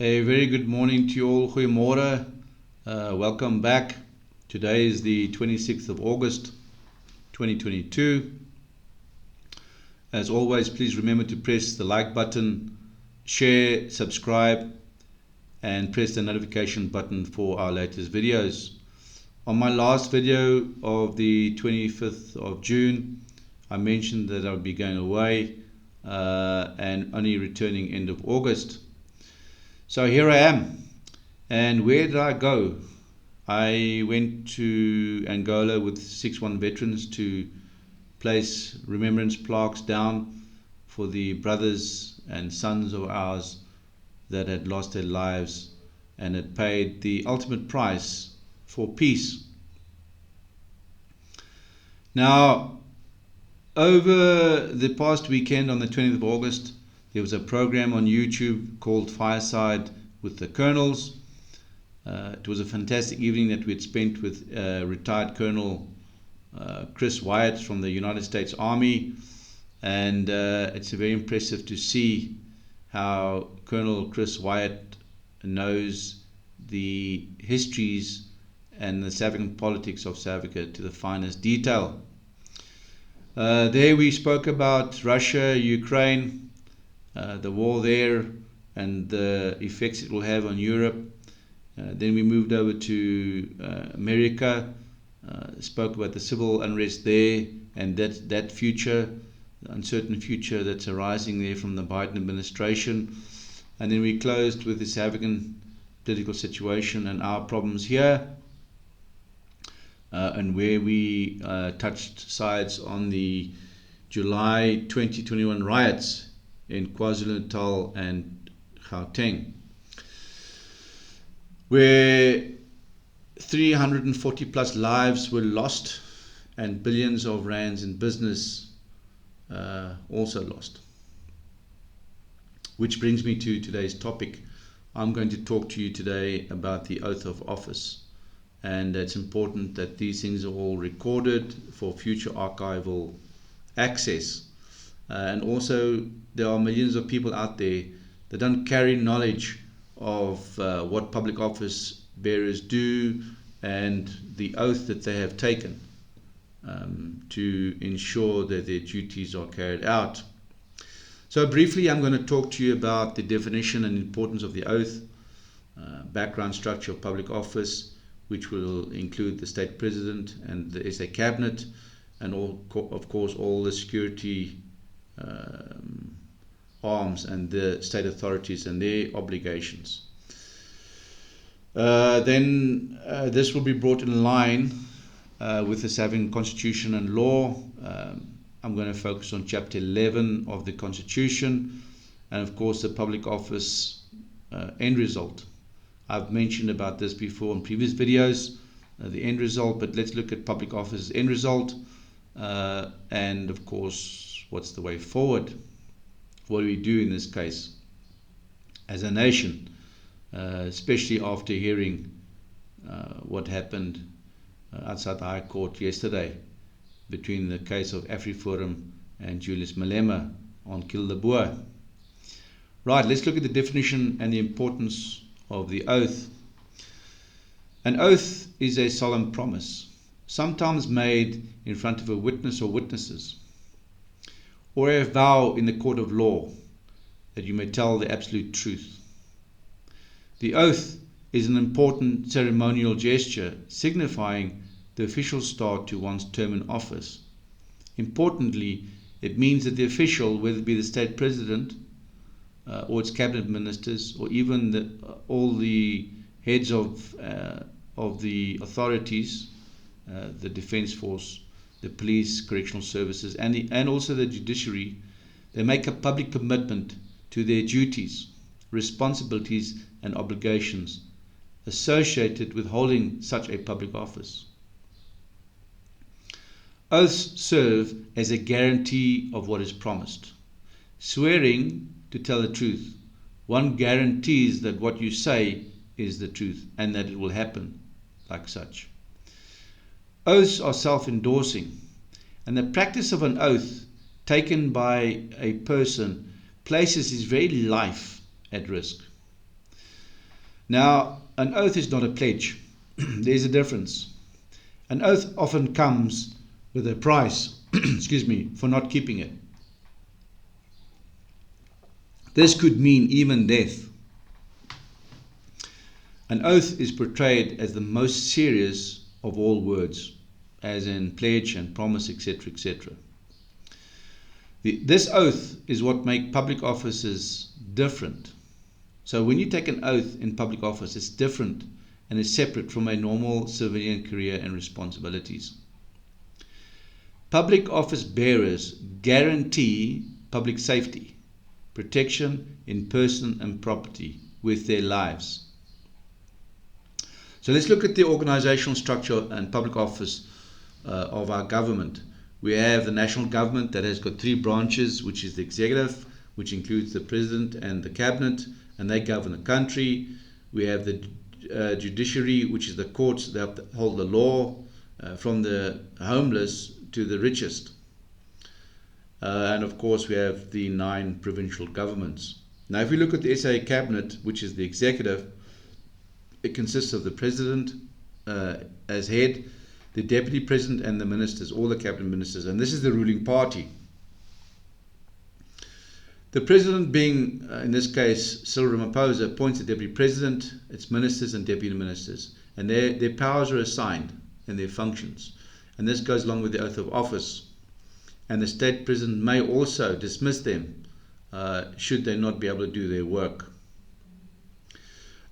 A very good morning to you all. Goeiemorgen. Welcome back. Today is the 26th of August 2022. As always, please remember to press the like button, share, subscribe, and press the notification button for our latest videos. On my last video of the 25th of June, I mentioned that I would be going away and only returning end of August. So here I am. And where did I go? I went to Angola with 6-1 veterans to place remembrance plaques down for the brothers and sons of ours that had lost their lives and had paid the ultimate price for peace. Now, over the past weekend on the 20th of August, there was a program on YouTube called Fireside with the Colonels. It was a fantastic evening that we had spent with retired Colonel Chris Wyatt from the United States Army. And it's very impressive to see how Colonel Chris Wyatt knows the histories and the South African politics of South Africa to the finest detail. There we spoke about Russia, Ukraine, the war there and the effects it will have on Europe. Then we moved over to America, spoke about the civil unrest there and that future, the uncertain future that's arising there from the Biden administration. And then we closed with the South African political situation and our problems here, and where we touched sides on the July 2021 riots in KwaZulu-Natal and Gauteng, where 340 plus lives were lost and billions of rands in business also lost. Which brings me to today's topic. I'm going to talk to you today about the oath of office, and it's important that these things are all recorded for future archival access. And also there are millions of people out there that don't carry knowledge of what public office bearers do and the oath that they have taken to ensure that their duties are carried out. So briefly, I'm going to talk to you about the definition and importance of the oath, background structure of public office, which will include the state president and the SA cabinet, and of course all the security arms and the state authorities and their obligations. Then this will be brought in line with the South African Constitution and law. I'm going to focus on Chapter 11 of the Constitution, and of course the public office end result. I've mentioned about this before in previous videos, the end result, but let's look at public office end result, and of course what's the way forward. What do we do in this case as a nation, especially after hearing what happened outside the High Court yesterday between the case of AfriForum and Julius Malema on Kill the Boer. Right, let's look at the definition and the importance of the oath. An oath is a solemn promise, sometimes made in front of a witness or witnesses, or a vow in the court of law that you may tell the absolute truth. The oath is an important ceremonial gesture signifying the official start to one's term in office. Importantly, it means that the official, whether it be the state president or its cabinet ministers, or even all the heads of the authorities, the defense force, the police, correctional services, and also the judiciary, they make a public commitment to their duties, responsibilities, and obligations associated with holding such a public office. Oaths serve as a guarantee of what is promised. Swearing to tell the truth, one guarantees that what you say is the truth and that it will happen like such. Oaths are self-endorsing, and the practice of an oath taken by a person places his very life at risk. Now, an oath is not a pledge. There's a difference. An oath often comes with a price, excuse me, for not keeping it. This could mean even death. An oath is portrayed as the most serious of all words, as in pledge and promise, etc., etc. This oath is what makes public offices different. So when you take an oath in public office, it's different and is separate from a normal civilian career and responsibilities. Public office bearers guarantee public safety, protection in person and property with their lives. So let's look at the organizational structure and public office of our government. We have the national government that has got three branches, which is the executive, which includes the president and the cabinet, and they govern the country. We have the judiciary, which is the courts that uphold the law, from the homeless to the richest. And of course we have the 9 provincial governments. Now if we look at the SA cabinet, which is the executive, it consists of the president as head, the deputy president and the ministers, all the cabinet ministers, and this is the ruling party. The president being, in this case, Cyril Ramaphosa, appoints the deputy president, its ministers and deputy ministers, and their powers are assigned and their functions. And this goes along with the oath of office. And the state president may also dismiss them should they not be able to do their work.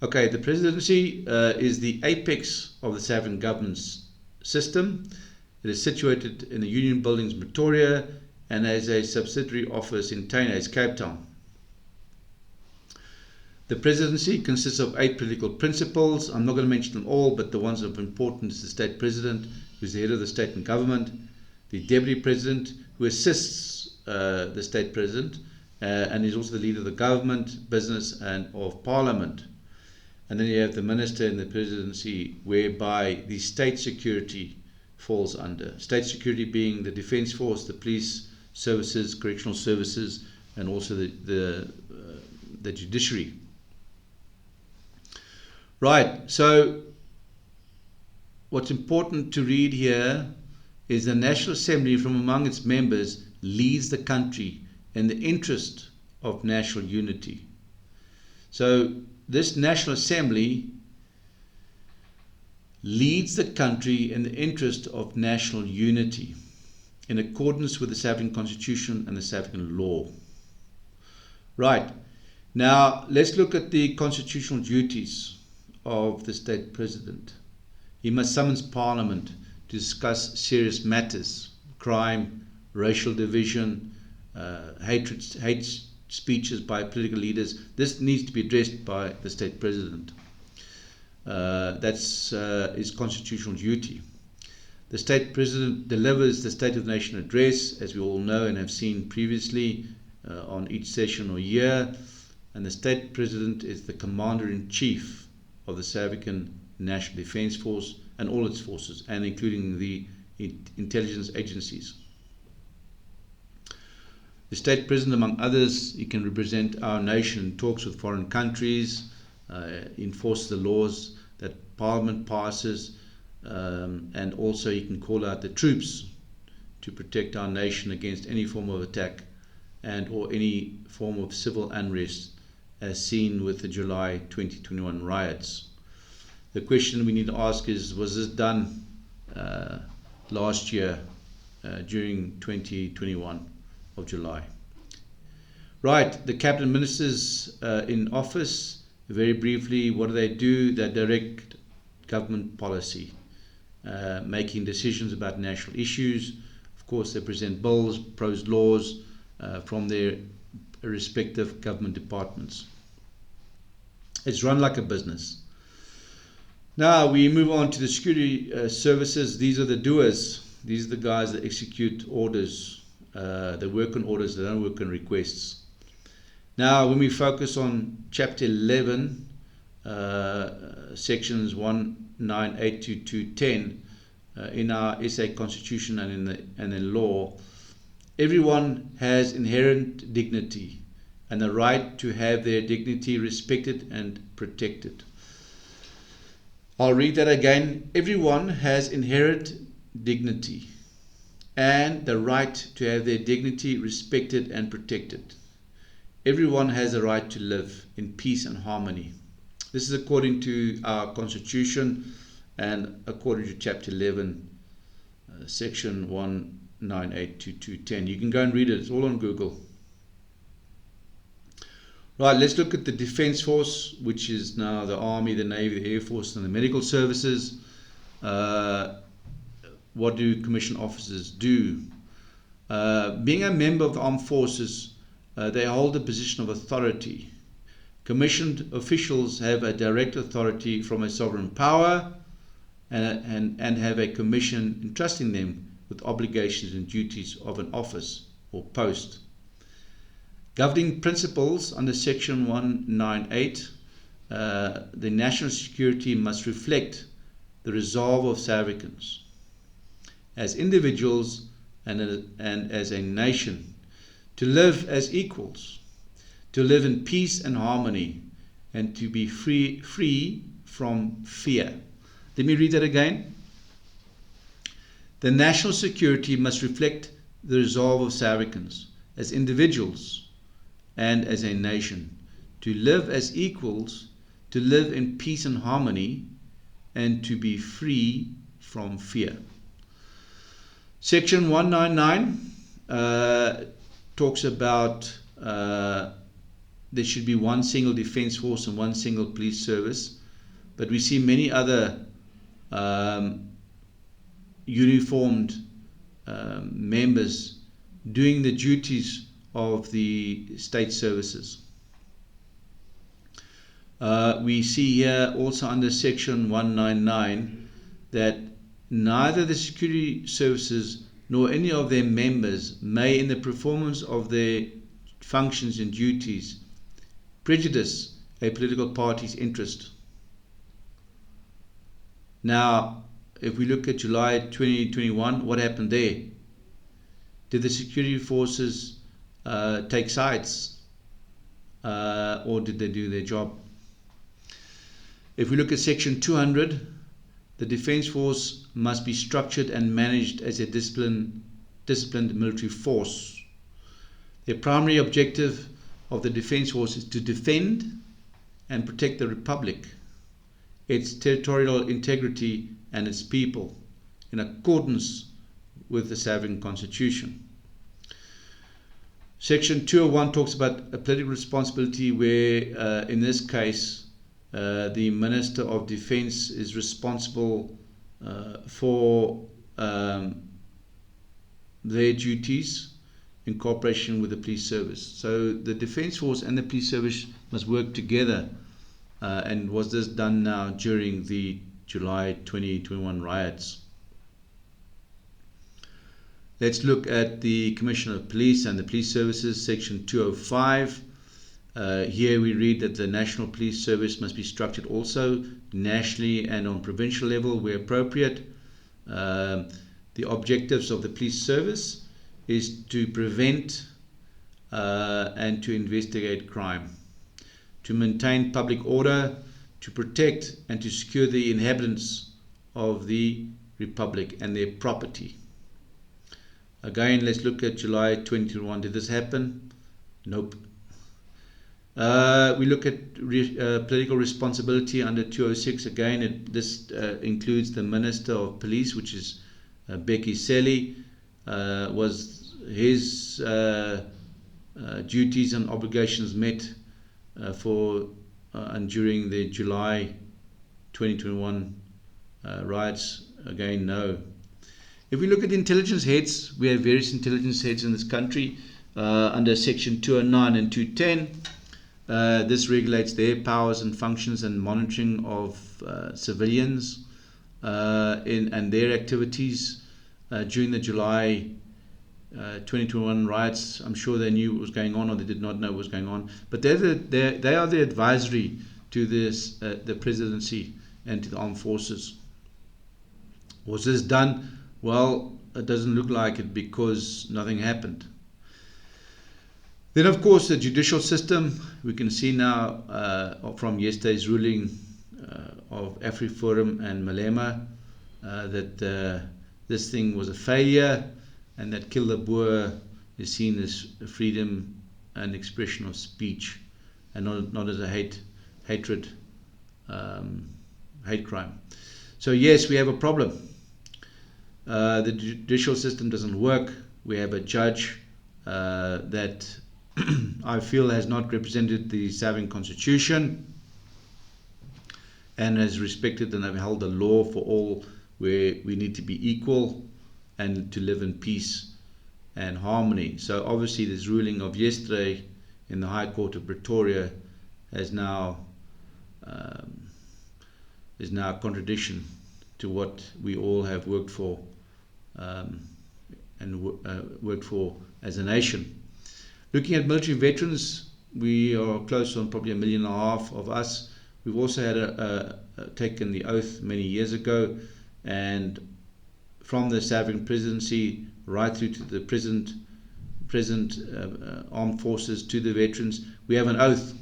Okay, the presidency is the apex of the South African governance system. It is situated in the Union Buildings, Pretoria, and has a subsidiary office in Tainas, Cape Town. The presidency consists of 8 political principles. I'm not going to mention them all, but the ones of importance is the state president, who is the head of the state and government, the deputy president, who assists the state president, and is also the leader of the government, business, and of parliament. And then you have the minister in the presidency, whereby the state security falls under. State security being the defense force, the police services, correctional services, and also the judiciary. Right, so what's important to read here is the National Assembly from among its members leads the country in the interest of national unity. So this National Assembly leads the country in the interest of national unity in accordance with the South African Constitution and the South African law. Right, now let's look at the constitutional duties of the state president. He must summons Parliament to discuss serious matters, crime, racial division, hate speeches by political leaders. This needs to be addressed by the state president. That's his constitutional duty. The state president delivers the State of the Nation address, as we all know and have seen previously, on each session or year, and the state president is the commander-in-chief of the South African National Defence Force and all its forces, and including the intelligence agencies. The state president, among others, he can represent our nation in talks with foreign countries, enforce the laws that Parliament passes, and also he can call out the troops to protect our nation against any form of attack and or any form of civil unrest, as seen with the July 2021 riots. The question we need to ask is, was this done last year during 2021 of July? Right, the cabinet ministers in office, very briefly, what do? They direct government policy, making decisions about national issues. Of course, they present bills, propose laws from their respective government departments. It's run like a business. Now we move on to the security services. These are the doers. These are the guys that execute orders. They work on orders, they don't work on requests. Now when we focus on chapter 11, sections 198 to 210 in our SA Constitution and in law, everyone has inherent dignity and the right to have their dignity respected and protected. I'll read that again. Everyone has inherent dignity and the right to have their dignity respected and protected. Everyone has a right to live in peace and harmony. This is according to our Constitution and according to Chapter 11, Section 198 to 210. You can go and read it. It's all on Google. Right, let's look at the Defence Force, which is now the Army, the Navy, the Air Force, and the Medical Services. What do commissioned officers do? Being a member of the armed forces, they hold a position of authority. Commissioned officials have a direct authority from a sovereign power and have a commission entrusting them with obligations and duties of an office or post. Governing principles under Section 198, the national security must reflect the resolve of South Africans as individuals and as a nation to live as equals, to live in peace and harmony, and to be free from fear. Let me read that again. The national security must reflect the resolve of South Africans as individuals and as a nation, to live as equals, to live in peace and harmony, and to be free from fear. Section 199 talks about there should be one single defence force and one single police service, but we see many other uniformed members doing the duties of the state services. We see here also under Section 199 that neither the security services nor any of their members may, in the performance of their functions and duties, prejudice a political party's interest. Now, if we look at July 2021, what happened there? Did the security forces take sides, or did they do their job? If we look at Section 200, the Defence Force must be structured and managed as a disciplined military force. The primary objective of the Defence Force is to defend and protect the Republic, its territorial integrity and its people, in accordance with the South African Constitution. Section 201 talks about a political responsibility where, in this case, the Minister of Defence is responsible for their duties in cooperation with the police service. So the Defence Force and the police service must work together, and was this done now during the July 2021 riots. Let's look at the Commissioner of Police and the Police Services, Section 205. Here we read that the National Police Service must be structured also nationally and on provincial level where appropriate. The objectives of the police service is to prevent and to investigate crime, to maintain public order, to protect and to secure the inhabitants of the Republic and their property. Again, let's look at July 2021. Did this happen? Nope. We look at political responsibility under 206. Again, this includes the Minister of Police, which is Becky Selly. Was his duties and obligations met and during the July 2021 riots? Again, no. If we look at intelligence heads, we have various intelligence heads in this country under Section 209 and 210. This regulates their powers and functions and monitoring of civilians and their activities during the July 2021 riots. I'm sure they knew what was going on, or they did not know what was going on. But they are the advisory to the presidency and to the armed forces. Was this done? Well, it doesn't look like it because nothing happened. Then, of course, the judicial system. We can see now from yesterday's ruling of AfriForum and Malema that this thing was a failure, and that Kill the Boer is seen as freedom and expression of speech, and not as a hate crime. So yes, we have a problem. The judicial system doesn't work. We have a judge that I feel has not represented the South African Constitution and has respected and upheld the law for all, where we need to be equal and to live in peace and harmony. So obviously this ruling of yesterday in the High Court of Pretoria is now a contradiction to what we all have worked for worked for as a nation. Looking at military veterans, we are close on probably 1.5 million of us. We've also had taken the oath many years ago, and from the South African presidency right through to the present armed forces, to the veterans, we have an oath.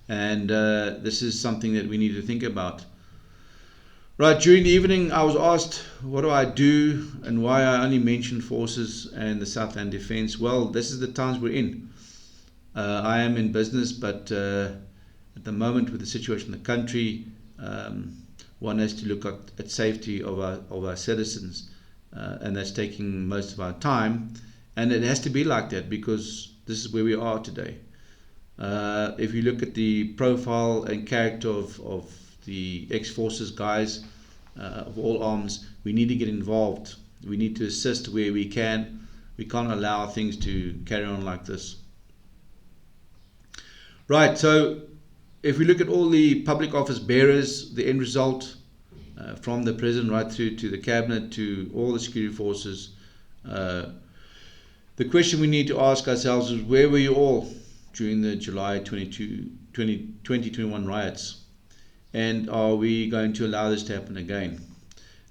And this is something that we need to think about. Right, during the evening I was asked what do I do and why I only mention forces and the Southland Defence. Well, this is the times we're in. I am in business, but at the moment with the situation in the country, one has to look at safety of our citizens, and that's taking most of our time, and it has to be like that because this is where we are today. If you look at the profile and character of the ex-forces guys of all arms, we need to get involved. We need to assist where we can. We can't allow things to carry on like this. Right, so if we look at all the public office bearers, the end result from the president right through to the cabinet to all the security forces, the question we need to ask ourselves is, where were you all during the July 2021 riots? And are we going to allow this to happen again?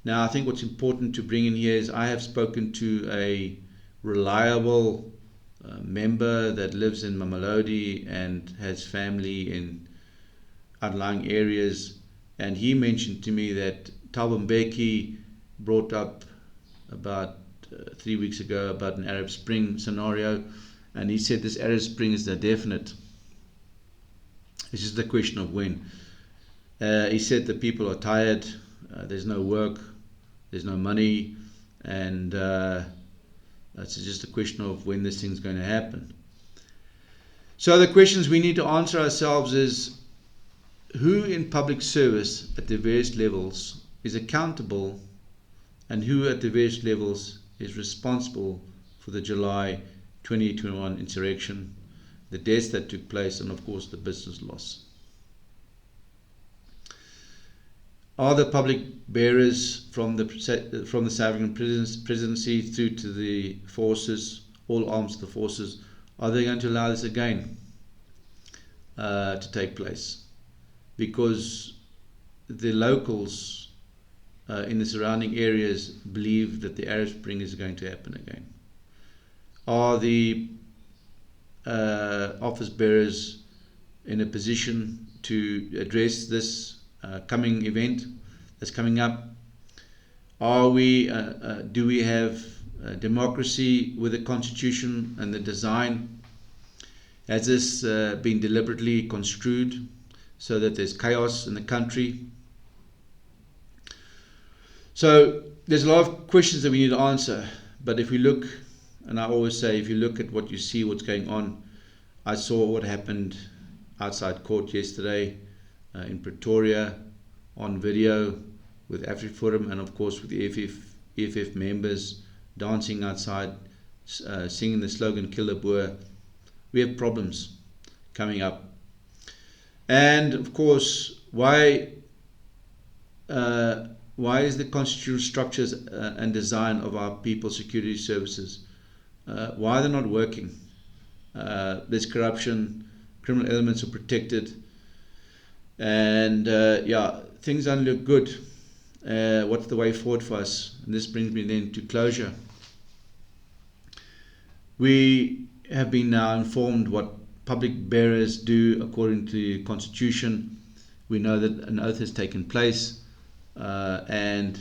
Now, I think what's important to bring in here is I have spoken to a reliable member that lives in Mamelodi and has family in outlying areas, and he mentioned to me that Thabo Mbeki brought up about 3 weeks ago about an Arab Spring scenario, and he said this Arab Spring is the definite. It's just a question of when. He said the people are tired, there's no work, there's no money, and it's just a question of when this thing's going to happen. So the questions we need to answer ourselves is, who in public service at the various levels is accountable, and who at the various levels is responsible for the July 2021 insurrection, the deaths that took place, and of course the business loss? Are the public bearers from the South African presidency through to the forces, all arms of the forces, are they going to allow this again to take place? Because the locals in the surrounding areas believe that the Arab Spring is going to happen again. Are the office bearers in a position to address this coming event that's coming up? Are we do we have democracy with the constitution and the design? Has this been deliberately construed so that there's chaos in the country? So there's a lot of questions that we need to answer, but if we look, and I always say, if you look at what you see, what's going on, I saw what happened outside court yesterday in Pretoria on video with AfriForum and of course with the EFF members dancing outside, singing the slogan "Kill the Boer." We have problems coming up, and of course, why is the constitutional structures and design of our people security services, why are they not working? There's corruption, criminal elements are protected, and things don't look good. What's the way forward for us? And this brings me then to closure. We have been now informed what public bearers do according to the Constitution, We know that an oath has taken place, and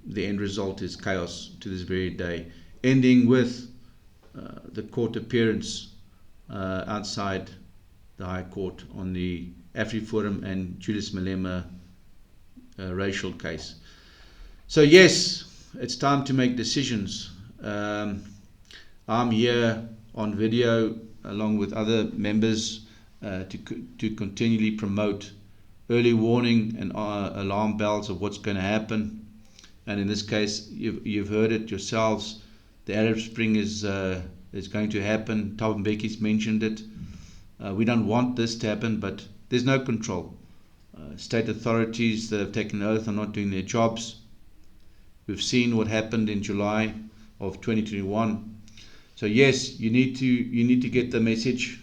the end result is chaos to this very day, ending with the court appearance outside the High Court on the AfriForum and Julius Malema racial case. So yes, it's time to make decisions. I'm here on video along with other members to continually promote early warning and alarm bells of what's going to happen. And in this case, you've heard it yourselves. The Arab Spring is going to happen. Thabo Mbeki's mentioned it. We don't want this to happen, but there's no control. State authorities that have taken an oath are not doing their jobs. We've seen what happened in July of 2021. So yes, you need to get the message,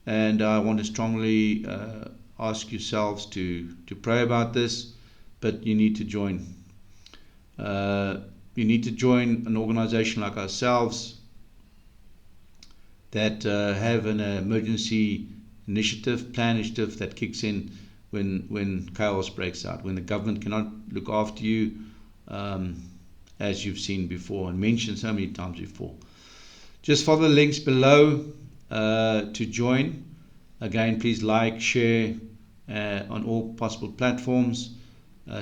and I want to strongly ask yourselves to pray about this, but you need to join. You need to join an organization like ourselves that have an emergency plan initiative that kicks in when chaos breaks out, when the government cannot look after you, as you've seen before and mentioned so many times before. Just follow the links below to join. Again, please like, share on all possible platforms,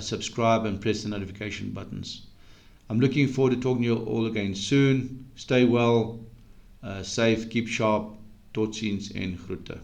subscribe and press the notification buttons. I'm looking forward to talking to you all again soon. Stay well, safe, keep sharp. Tot ziens en groete.